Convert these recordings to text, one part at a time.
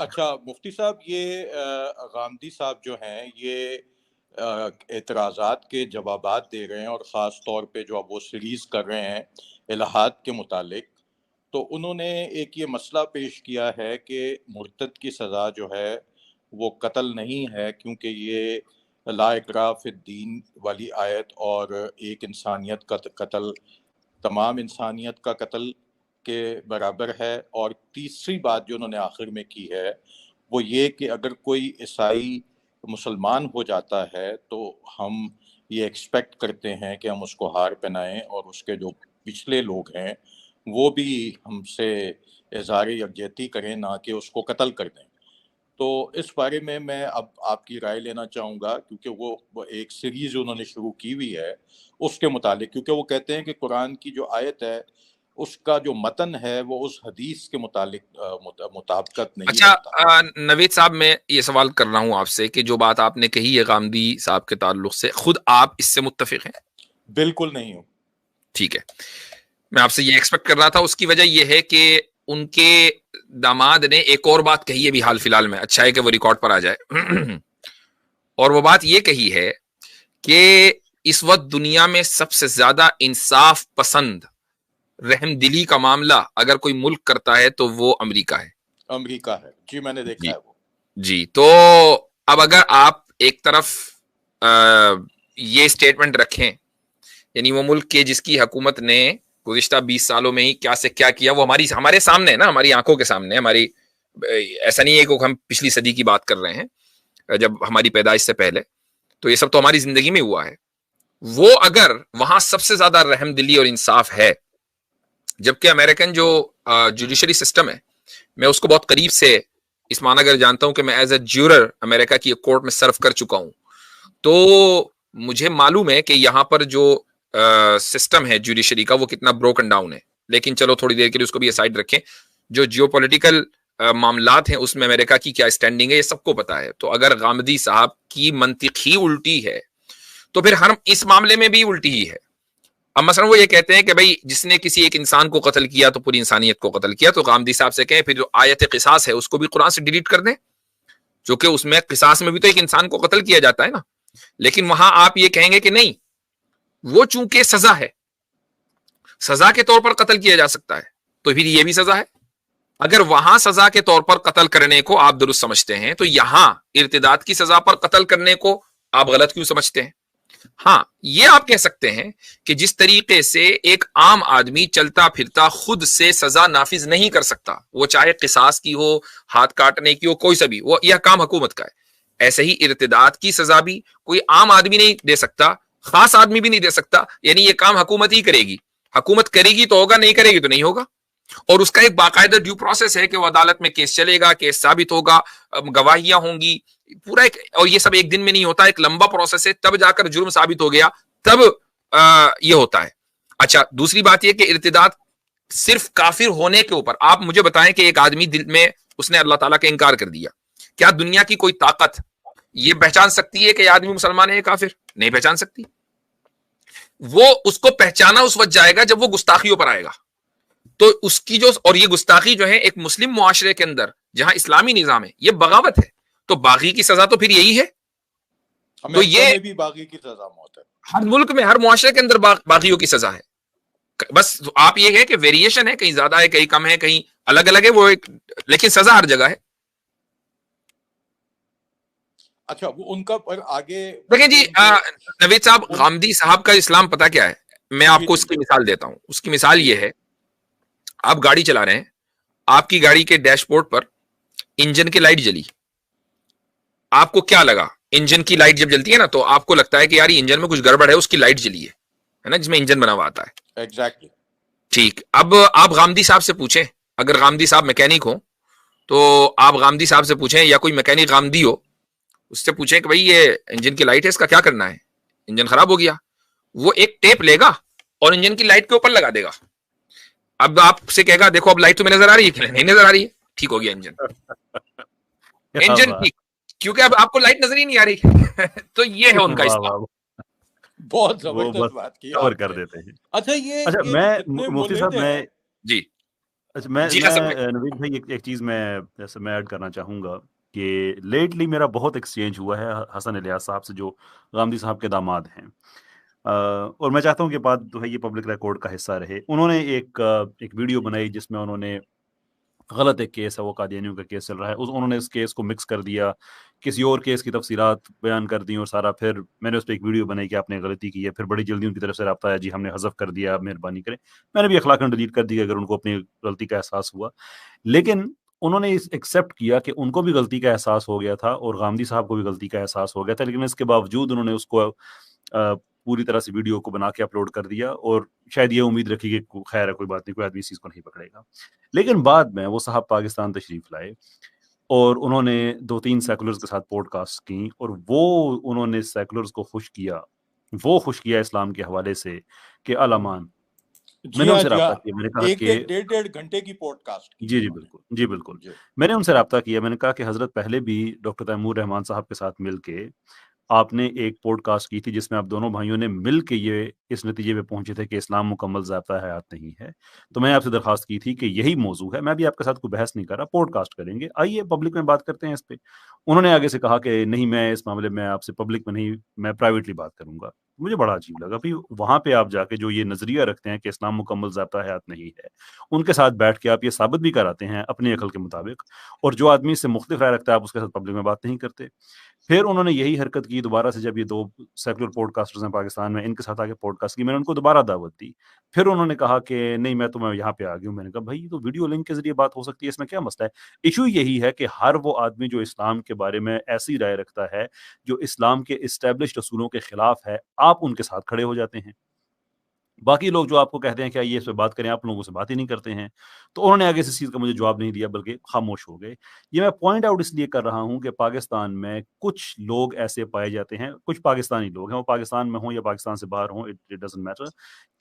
اچھا مفتی صاحب، یہ غامدی صاحب جو ہیں یہ اعتراضات کے جوابات دے رہے ہیں، اور خاص طور پہ جو اب وہ سیریز کر رہے ہیں الہات کے متعلق، تو انہوں نے ایک یہ مسئلہ پیش کیا ہے کہ مرتد کی سزا جو ہے وہ قتل نہیں ہے، کیونکہ یہ لا اکراہ فی الدین والی آیت اور ایک انسانیت کا قتل تمام انسانیت کا قتل کے برابر ہے۔ اور تیسری بات جو انہوں نے آخر میں کی ہے وہ یہ کہ اگر کوئی عیسائی مسلمان ہو جاتا ہے تو ہم یہ ایکسپیکٹ کرتے ہیں کہ ہم اس کو ہار پہنائیں، اور اس کے جو پچھلے لوگ ہیں وہ بھی ہم سے اظہار یکجہتی کریں، نہ کہ اس کو قتل کر دیں۔ تو اس بارے میں اب آپ کی رائے لینا چاہوں گا، کیونکہ وہ ایک سیریز انہوں نے شروع کی ہوئی ہے اس کے متعلق، کیونکہ وہ کہتے ہیں کہ قرآن کی جو آیت ہے اس کا جو متن ہے وہ اس حدیث کے متعلق مطابقت نہیں رکھتا۔ اچھا نوید صاحب، میں یہ سوال کر رہا ہوں آپ سے کہ جو بات آپ نے کہی ہے غامدی صاحب کے تعلق سے، خود آپ اس سے متفق ہیں؟ بالکل نہیں ہوں۔ ٹھیک ہے، میں آپ سے یہ ایکسپیکٹ کر رہا تھا۔ اس کی وجہ یہ ہے کہ ان کے داماد نے ایک اور بات کہی ہے بھی حال فی الحال میں، اچھا ہے کہ وہ ریکارڈ پر آ جائے، اور وہ بات یہ کہی ہے کہ اس وقت دنیا میں سب سے زیادہ انصاف پسند رحم دلی کا معاملہ اگر کوئی ملک کرتا ہے تو وہ امریکہ ہے۔ امریکہ ہے، جی میں نے دیکھا ہے وہ۔ جی، تو اب اگر آپ ایک طرف یہ اسٹیٹمنٹ رکھیں، یعنی وہ ملک کے جس کی حکومت نے گزشتہ 20 سالوں میں ہی کیا سے کیا کیا وہ ہمارے سامنے ہے نا، ہماری آنکھوں کے سامنے، ہماری ایسا نہیں ہے کہ ہم پچھلی صدی کی بات کر رہے ہیں جب ہماری پیدائش سے پہلے، تو یہ سب تو ہماری زندگی میں ہوا ہے۔ وہ اگر وہاں سب سے زیادہ رحم دلی اور انصاف ہے، جبکہ امریکن جو جوڈیشری سسٹم ہے، میں اس کو بہت قریب سے اس معنی اگر جانتا ہوں کہ میں ایز اے جیورر امریکہ کی ایک کورٹ میں سرو کر چکا ہوں، تو مجھے معلوم ہے کہ یہاں پر جو سسٹم ہے جوڈیشری کا وہ کتنا بروکن ڈاؤن ہے۔ لیکن چلو تھوڑی دیر کے لیے اس کو بھی اسائڈ رکھیں، جو جیو پولیٹیکل معاملات ہیں اس میں امریکہ کی کیا اسٹینڈنگ ہے یہ سب کو پتا ہے۔ تو اگر غامدی صاحب کی منطق ہی الٹی ہے تو پھر ہم اس معاملے میں بھی الٹی ہی ہے۔ اب مثلا وہ یہ کہتے ہیں کہ بھائی جس نے کسی ایک انسان کو قتل کیا تو پوری انسانیت کو قتل کیا، تو غامدی صاحب سے کہیں پھر جو آیت قصاص ہے اس کو بھی قرآن سے ڈیلیٹ کر دیں، جو کہ اس میں قصاص میں بھی تو ایک انسان کو قتل کیا جاتا ہے نا۔ لیکن وہاں آپ یہ کہیں گے کہ نہیں، وہ چونکہ سزا ہے، سزا کے طور پر قتل کیا جا سکتا ہے، تو پھر یہ بھی سزا ہے۔ اگر وہاں سزا کے طور پر قتل کرنے کو آپ درست سمجھتے ہیں تو یہاں ارتداد کی سزا پر قتل کرنے کو آپ غلط کیوں سمجھتے ہیں؟ ہاں، یہ آپ کہہ سکتے ہیں کہ جس طریقے سے ایک عام آدمی چلتا پھرتا خود سے سزا نافذ نہیں کر سکتا، وہ چاہے قصاص کی ہو، ہاتھ کاٹنے کی ہو، کوئی سا بھی، وہ یہ کام حکومت کا ہے، ایسے ہی ارتداد کی سزا بھی کوئی عام آدمی نہیں دے سکتا، خاص آدمی بھی نہیں دے سکتا، یعنی یہ کام حکومت ہی کرے گی۔ حکومت کرے گی تو ہوگا، نہیں کرے گی تو نہیں ہوگا، اور اس کا ایک باقاعدہ ڈیو پروسیس ہے کہ وہ عدالت میں کیس چلے گا، کیس ثابت ہوگا، گواہیاں ہوں گی، پورا ایک، اور یہ سب ایک دن میں نہیں ہوتا، ایک لمبا پروسیس ہے، تب جا کر جرم ثابت ہو گیا تب یہ ہوتا ہے۔ اچھا، دوسری بات یہ کہ ارتداد صرف کافر ہونے کے اوپر، آپ مجھے بتائیں کہ ایک آدمی دل میں اس نے اللہ تعالیٰ کا انکار کر دیا، کیا دنیا کی کوئی طاقت یہ پہچان سکتی ہے کہ یہ آدمی مسلمان ہے یا کافر؟ نہیں پہچان سکتی۔ وہ اس کو پہچانا اس وقت جائے گا جب وہ گستاخیوں پر آئے گا، تو اس کی جو، اور یہ گستاخی جو ہے ایک مسلم معاشرے کے اندر جہاں اسلامی نظام ہے یہ بغاوت ہے، تو باغی کی سزا تو پھر یہی ہے۔ تو یہ بھی باغی کی سزا موت ہے، ہر ملک میں ہر معاشرے کے اندر باغیوں کی سزا ہے، بس آپ یہ ہے کہ ویریشن ہے، کہیں زیادہ ہے کہیں کم ہے، کہیں الگ الگ ہے، وہ ایک، لیکن سزا ہر جگہ ہے۔ اچھا وہ ان کا پر آگے دیکھیں جی نوید صاحب، غامدی صاحب کا اسلام پتہ کیا ہے؟ میں آپ کو اس کی مثال دیتا ہوں۔ اس کی مثال یہ ہے، آپ گاڑی چلا رہے ہیں، آپ کی گاڑی کے ڈیش بورڈ پر انجن کی لائٹ جلی، آپ کو کیا لگا؟ انجن کی لائٹ جب جلتی ہے نا تو آپ کو لگتا ہے کہ یار انجن میں کچھ گڑبڑ ہے، اس کی لائٹ جلی ہے نا، جس میں انجن بنا ہوا آتا ہے۔ ایگزیکٹلی ٹھیک، اب آپ غامدی صاحب سے پوچھیں، اگر غامدی صاحب میکینک ہو تو آپ غامدی صاحب سے پوچھیں، یا کوئی میکینک غامدی ہو اس سے پوچھیں کہ بھائی یہ انجن کی لائٹ ہے، اس کا کیا کرنا ہے، انجن خراب ہو گیا، وہ ایک ٹیپ لے گا اور انجن کی لائٹ کے اوپر لگا دے گا۔ اب آپ سے کہے گا دیکھو اب لائٹ تمہیں نظر آ رہی ہے؟ نہیں نظر آ رہی ہے، ٹھیک ہو گیا انجن ٹھیک، کیونکہ اب آپ کو لائٹ نظر ہی نہیں آ رہی۔ تو یہ ہے ان کا اسلام۔ بہت زبردست بات کی کور کر دیتے ہیں۔ اچھا یہ میں مفتی صاحب، میں جی اچھا میں جی حسن بھائی. نوید بھائی ایک چیز میں جیسے میں ایڈ کرنا چاہوں گا کہ لیٹلی میرا بہت ایکسچینج ہوا ہے حسن الیاس صاحب سے جو غامدی صاحب کے داماد ہیں، اور میں چاہتا ہوں کہ بات جو ہے یہ پبلک ریکارڈ کا حصہ رہے. انہوں نے ایک ویڈیو بنائی جس میں انہوں نے غلط ایک کیس ہے، وہ قادیانیوں کا کیس چل رہا ہے، انہوں نے اس کیس کو مکس کر دیا، کسی اور کیس کی تفصیلات بیان کر دی اور سارا. پھر میں نے اس پہ ایک ویڈیو بنائی کہ آپ نے غلطی کی ہے، پھر بڑی جلدی ان کی طرف سے رابطہ آیا جی ہم نے حذف کر دیا، آپ مہربانی کریں. میں نے بھی اخلاقاً ڈیلیٹ کر دی اگر ان کو اپنی غلطی کا احساس ہوا. لیکن انہوں نے ایکسیپٹ کیا کہ ان کو بھی غلطی کا احساس ہو گیا تھا اور غامدی صاحب کو بھی غلطی کا احساس ہو گیا تھا، لیکن اس کے باوجود انہوں نے اس کو پوری طرح سے ویڈیو کو بنا کے اپلوڈ کر دیا اور شاید یہ امید رکھی کہ خیر ہے کوئی بات نہیں، کوئی آدمی اس چیز کو نہیں پکڑے گا. لیکن بعد میں وہ صاحب پاکستان تشریف لائے اور انہوں نے 2-3 سیکولرز کے ساتھ پوڈ کاسٹ کی اور انہوں نے سیکولرز کو خوش کیا اسلام کے حوالے سے کہ الامان. میں نے ان سے رابطہ کیا، میں نے کہا کہ 1.5 گھنٹے کی پوڈ کاسٹ کی. جی بالکل میں نے ان سے رابطہ کیا، میں نے کہا کہ حضرت پہلے بھی ڈاکٹر تیمور رحمان صاحب کے ساتھ مل کے آپ نے ایک پوڈ کاسٹ کی تھی جس میں آپ دونوں بھائیوں نے مل کے یہ اس نتیجے پہ پہنچے تھے کہ اسلام مکمل ضابطہ حیات نہیں ہے. تو میں نے آپ سے درخواست کی تھی کہ یہی موضوع ہے، میں بھی آپ کے ساتھ کوئی بحث نہیں کر رہا، پوڈ کاسٹ کریں گے، آئیے پبلک میں بات کرتے ہیں اس پہ. انہوں نے آگے سے کہا کہ نہیں میں اس معاملے میں آپ سے پبلک میں نہیں، میں پرائیویٹلی بات کروں گا. مجھے بڑا عجیب لگا بھی وہاں پہ آپ جا کے جو یہ نظریہ رکھتے ہیں کہ اسلام مکمل ضابطہ حیات نہیں ہے، ان کے ساتھ بیٹھ کے آپ یہ ثابت بھی کراتے ہیں اپنی عقل کے مطابق، اور جو آدمی سے مختلف رائے رکھتا ہے آپ اس کے ساتھ پبلک میں بات نہیں کرتے. پھر انہوں نے یہی حرکت کی دوبارہ سے، جب یہ 2 سیکولر پوڈ کاسٹرز ہیں پاکستان میں، ان کے ساتھ آگے پوڈ کاسٹ کی، میں نے ان کو دوبارہ دعوت دی. پھر انہوں نے کہا کہ نہیں میں یہاں پہ آ گئی ہوں. میں نے کہا بھائی تو ویڈیو لنک کے ذریعے بات ہو سکتی ہے، اس میں کیا مسئلہ ہے؟ ایشو یہی ہے کہ ہر وہ آدمی جو اسلام کے بارے میں ایسی رائے رکھتا ہے جو اسلام کے اسٹیبلشڈ اصولوں کے خلاف ہے، آپ ان کے ساتھ کھڑے ہو جاتے ہیں. باقی لوگ جو آپ کو کہتے ہیں کہ آئیے اس پہ بات کریں، آپ لوگوں سے بات ہی نہیں کرتے ہیں. تو انہوں نے آگے سے اس چیز کا مجھے جواب نہیں دیا بلکہ خاموش ہو گئے. یہ میں پوائنٹ آؤٹ اس لیے کر رہا ہوں کہ پاکستان میں کچھ لوگ ایسے پائے جاتے ہیں، کچھ پاکستانی لوگ ہیں، وہ پاکستان میں ہوں یا پاکستان سے باہر ہوں، اٹ ڈزنٹ میٹر،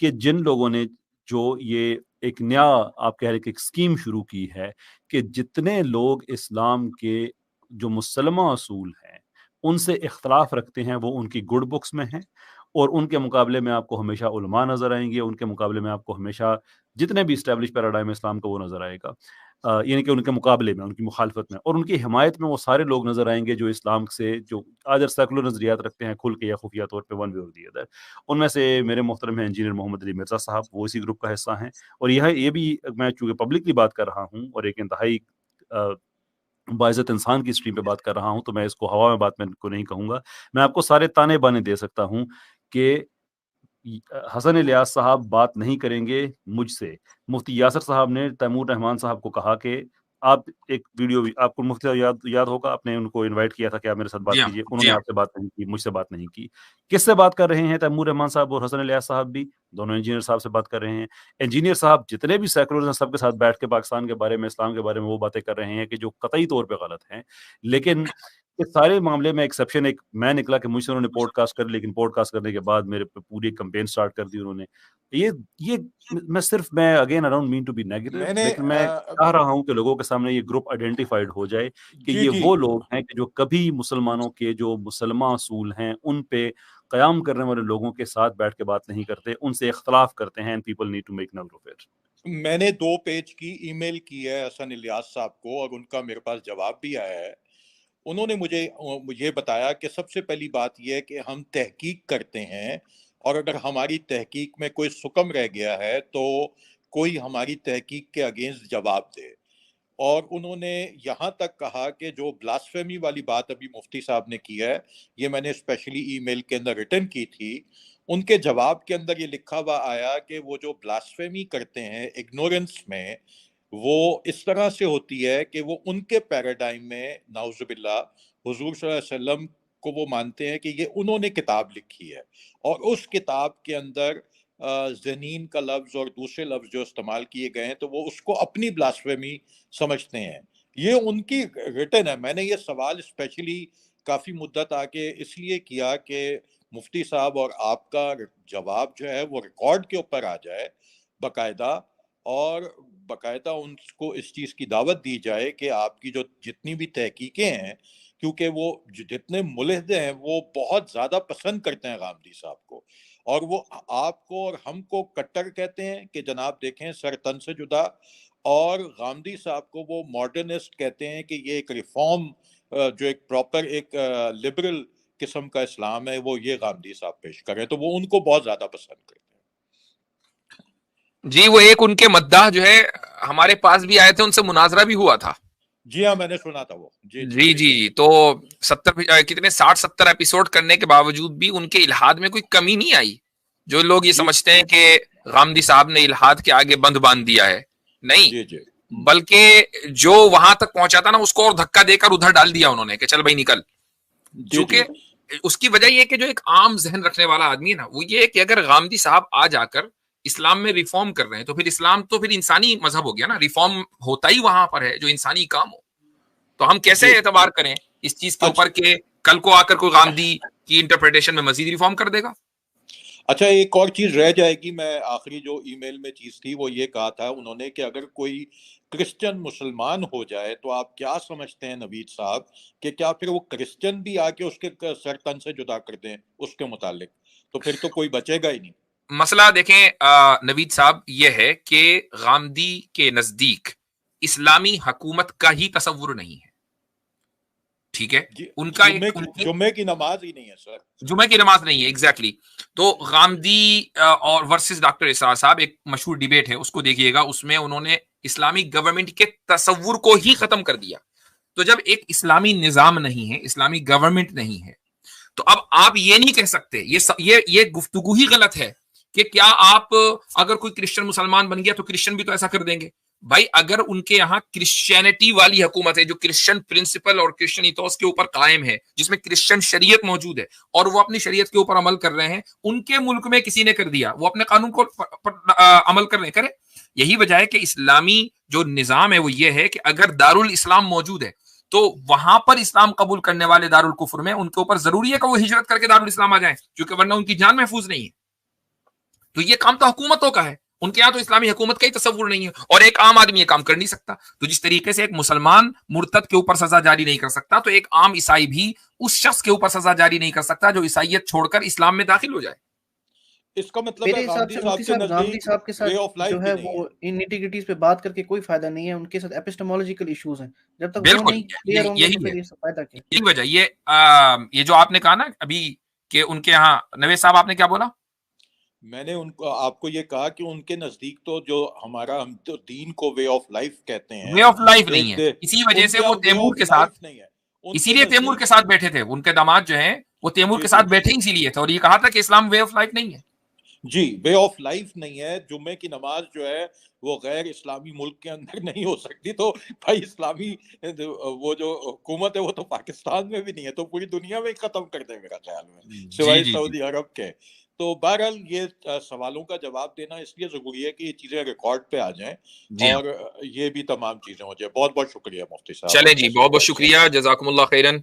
کہ جن لوگوں نے جو یہ ایک نیا آپ کہہ رہے کہ ایک اسکیم شروع کی ہے کہ جتنے لوگ اسلام کے جو مسلمہ اصول ہیں ان سے اختلاف رکھتے ہیں وہ ان کی گڈ بکس میں ہیں، اور ان کے مقابلے میں آپ کو ہمیشہ علماء نظر آئیں گے، ان کے مقابلے میں آپ کو ہمیشہ جتنے بھی اسٹیبلش پیراڈائم اسلام کا وہ نظر آئے گا، یعنی کہ ان کے مقابلے میں، ان کی مخالفت میں، اور ان کی حمایت میں وہ سارے لوگ نظر آئیں گے جو اسلام سے جو آدر سیکولر نظریات رکھتے ہیں کھل کے یا خفیہ طور پہ ون وے اور دی ادر. ان میں سے میرے محترم ہیں انجینئر محمد علی مرزا صاحب، وہ اسی گروپ کا حصہ ہیں. اور یہ بھی میں چونکہ پبلکلی بات کر رہا ہوں اور ایک انتہائی باعزت انسان کی اسٹریم پہ بات کر رہا ہوں، تو میں اس کو ہوا میں بات میں کو نہیں کہوں گا. میں آپ کو سارے تانے بانے دے سکتا ہوں کہ حسن الیاس صاحب بات نہیں کریں گے مجھ سے. مفتی یاسر صاحب نے تیمور رحمان صاحب کو کہا کہ آپ ایک ویڈیو، آپ کو مفتی یاد ہوگا، آپ نے ان کو انوائٹ کیا تھا کہ آپ میرے ساتھ بات کیجیے، انہوں نے آپ سے بات نہیں کی، مجھ سے بات نہیں کی. کس سے بات کر رہے ہیں تیمور رحمان صاحب اور حسن الیاس صاحب بھی؟ دونوں انجینئر صاحب سے بات کر رہے ہیں. انجینئر صاحب جتنے بھی سیکولرز ہیں سب کے ساتھ بیٹھ کے پاکستان کے بارے میں، اسلام کے بارے میں وہ باتیں کر رہے ہیں کہ جو قطعی طور پہ غلط ہیں. لیکن اس سارے معاملے میں ایکسیپشن ایک میں نکلا کہ مجھ سے انہوں نے پوڈ کاسٹ کر، لیکن پوڈ کاسٹ کرنے کے بعد میرے پہ پوری کمپین سٹارٹ کر دی انہوں نے. یہ میں again I don't mean to be negative, میں نے لیکن میں چاہ رہا ہوں کہ لوگوں کے سامنے یہ گروپ آئیڈینٹیفائڈ ہو جائے کہ جی یہ وہ لوگ ہیں کہ جو کبھی مسلمانوں کے جو مسلمہ اصول ہیں ان پہ قیام کرنے والے لوگوں کے ساتھ بیٹھ کے بات نہیں کرتے، ان سے اختلاف کرتے ہیں. People need to make note of it. میں نے 2 پیج کی ای میل کی ہے حسن الیاس صاحب کو اور ان کا میرے پاس جواب بھی آیا ہے. انہوں نے مجھے یہ بتایا کہ سب سے پہلی بات یہ ہے کہ ہم تحقیق کرتے ہیں، اور اگر ہماری تحقیق میں کوئی سکم رہ گیا ہے تو کوئی ہماری تحقیق کے اگینسٹ جواب دے. اور انہوں نے یہاں تک کہا کہ جو بلاسفیمی والی بات ابھی مفتی صاحب نے کی ہے، یہ میں نے اسپیشلی ای میل کے اندر ریٹن کی تھی. ان کے جواب کے اندر یہ لکھا ہوا آیا کہ وہ جو بلاسفیمی کرتے ہیں اگنورنس میں، وہ اس طرح سے ہوتی ہے کہ وہ ان کے پیراڈائم میں نعوذ باللہ حضور صلی اللہ علیہ وسلم کو وہ مانتے ہیں کہ یہ انہوں نے کتاب لکھی ہے، اور اس کتاب کے اندر زنین کا لفظ اور دوسرے لفظ جو استعمال کیے گئے ہیں تو وہ اس کو اپنی بلاسفیمی سمجھتے ہیں. یہ ان کی ریٹن ہے. میں نے یہ سوال اسپیشلی کافی مدت آگے اس لیے کیا کہ مفتی صاحب اور آپ کا جواب جو ہے وہ ریکارڈ کے اوپر آ جائے باقاعدہ، اور باقاعدہ ان کو اس چیز کی دعوت دی جائے کہ آپ کی جو جتنی بھی تحقیقیں ہیں، کیونکہ وہ جتنے ملحد ہیں وہ بہت زیادہ پسند کرتے ہیں غامدی صاحب کو، اور وہ آپ کو اور ہم کو کٹر کہتے ہیں کہ جناب دیکھیں سر تن سے جدا، اور غامدی صاحب کو وہ ماڈرنسٹ کہتے ہیں کہ یہ ایک ریفارم جو ایک پراپر ایک لبرل قسم کا اسلام ہے وہ یہ غامدی صاحب پیش کریں، تو وہ ان کو بہت زیادہ پسند کرتے ہیں۔ جی وہ ایک ان کے مداح جو ہے ہمارے پاس بھی آئے تھے، ان سے مناظرہ بھی ہوا تھا۔ جی ہاں میں نے سنا تھا وہ۔ جی جی جی تو 60-70 ایپیسوڈ کرنے کے باوجود بھی ان کے الہاد میں کوئی کمی نہیں آئی۔ جو لوگ یہ سمجھتے ہیں کہ غامدی صاحب نے الہاد کے آگے بند باندھ دیا ہے، نہیں، جی جی بلکہ جو وہاں تک پہنچا تھا نا اس کو اور دھکا دے کر ادھر ڈال دیا انہوں نے کہ چل بھائی نکل۔ چونکہ اس کی وجہ یہ کہ جو ایک عام ذہن رکھنے والا آدمی ہے نا وہ یہ کہ اگر غامدی صاحب آ جا کر اسلام میں ریفارم کر رہے ہیں تو پھر اسلام تو پھر انسانی مذہب ہو گیا نا، ریفارم ہوتا ہی وہاں پر ہے جو انسانی کام ہو۔ تو ہم کیسے اعتبار کریں اس چیز کے اوپر کہ کل کو آ کر کوئی غامدی کی انٹرپریٹیشن میں مزید ریفارم کر دے گا؟ اچھا ایک اور چیز رہ جائے گی، میں آخری جو ای میل میں چیز تھی وہ یہ کہا تھا انہوں نے کہ اگر کوئی کرسچن مسلمان ہو جائے تو آپ کیا سمجھتے ہیں نوید صاحب کہ کیا پھر وہ کرسچن بھی آ کے اس کے سر تن سے جدا کر دیں اس کے متعلق؟ تو پھر تو کوئی بچے گا ہی نہیں۔ مسئلہ دیکھیں نوید صاحب یہ ہے کہ غامدی کے نزدیک اسلامی حکومت کا ہی تصور نہیں ہے، ٹھیک ہے؟ ان کا جمعے کی نماز ہی نہیں ہے سر، جمعے کی نماز نہیں ہے، ایگزیکٹلی۔ تو غامدی اور ورسز ڈاکٹر اسرار صاحب ایک مشہور ڈیبیٹ ہے، اس کو دیکھیے گا، اس میں انہوں نے اسلامی گورنمنٹ کے تصور کو ہی ختم کر دیا۔ تو جب ایک اسلامی نظام نہیں ہے، اسلامی گورنمنٹ نہیں ہے، تو اب آپ یہ نہیں کہہ سکتے، یہ گفتگو ہی غلط ہے کہ کیا آپ اگر کوئی کرسچن مسلمان بن گیا تو کرسچن بھی تو ایسا کر دیں گے؟ بھائی اگر ان کے یہاں کرسچینٹی والی حکومت ہے جو کرسچن پرنسپل اور کرسچن ایتھوس کے اوپر قائم ہے، جس میں کرسچن شریعت موجود ہے اور وہ اپنی شریعت کے اوپر عمل کر رہے ہیں، ان کے ملک میں کسی نے کر دیا، وہ اپنے قانون کو عمل کرنے کرے۔ یہی وجہ ہے کہ اسلامی جو نظام ہے وہ یہ ہے کہ اگر دارالاسلام موجود ہے تو وہاں پر اسلام قبول کرنے والے دارالکفر میں ان کے اوپر ضروری ہے کہ وہ ہجرت کر کے دارالاسلام آ جائیں، کیونکہ ورنہ ان کی جان محفوظ نہیں ہے۔ تو یہ کام تو حکومتوں کا ہے، ان کے یہاں تو اسلامی حکومت کا ہی تصور نہیں ہے، اور ایک عام آدمی یہ کام کر نہیں سکتا۔ تو جس طریقے سے ایک مسلمان مرتد کے اوپر سزا جاری نہیں کر سکتا تو ایک عام عیسائی بھی اس شخص کے اوپر سزا جاری نہیں کر سکتا جو عیسائیت چھوڑ کر اسلام میں داخل ہو جائے۔ اس کا مطلب میرے حساب سے مفتی صاحب غامدی صاحب کے ساتھ جو ہے وہ ان نیٹی-گریٹیز پہ بات کر کے کوئی فائدہ نہیں ہے، ان کے ساتھ ایپسٹمولوجیکل ایشوز ہیں، جب تک وہ نہیں کلیئر ہوں گے تو پھر اس فائدہ کیا؟ یہی وجہ یہ جو آپ نے کہا نا ابھی کہ ان کے یہاں نوید صاحب آپ نے کیا بولا؟ میں نے ان کو آپ کو یہ کہا کہ ان کے نزدیک تو جو ہمارا ہم تو دین کو وے آف لائف کہتے ہیں، وے آف لائف نہیں ہے، اسی وجہ سے وہ تیمور کے ساتھ نہیں ہے، اسی لیے تیمور کے ساتھ بیٹھے تھے، ان کے داماد جو ہیں وہ تیمور کے ساتھ بیٹھے اسی لیے تھے اور یہ کہا تھا کہ اسلام وے آف لائف نہیں ہے۔ جی وے آف لائف نہیں ہے، جمعے کی نماز جو ہے وہ غیر اسلامی ملک کے اندر نہیں ہو سکتی، تو بھائی اسلامی وہ جو حکومت ہے وہ تو پاکستان میں بھی نہیں ہے، تو پوری دنیا میں ختم کر دے میرا خیال میں سوائے سعودی عرب کے۔ تو بہرحال یہ سوالوں کا جواب دینا اس لیے ضروری ہے کہ یہ چیزیں ریکارڈ پہ آ جائیں اور یہ بھی تمام چیزیں ہو جائیں۔ بہت بہت شکریہ مفتی صاحب۔ چلیں جی، بہت بہت شکریہ، جزاکم اللہ خیرن۔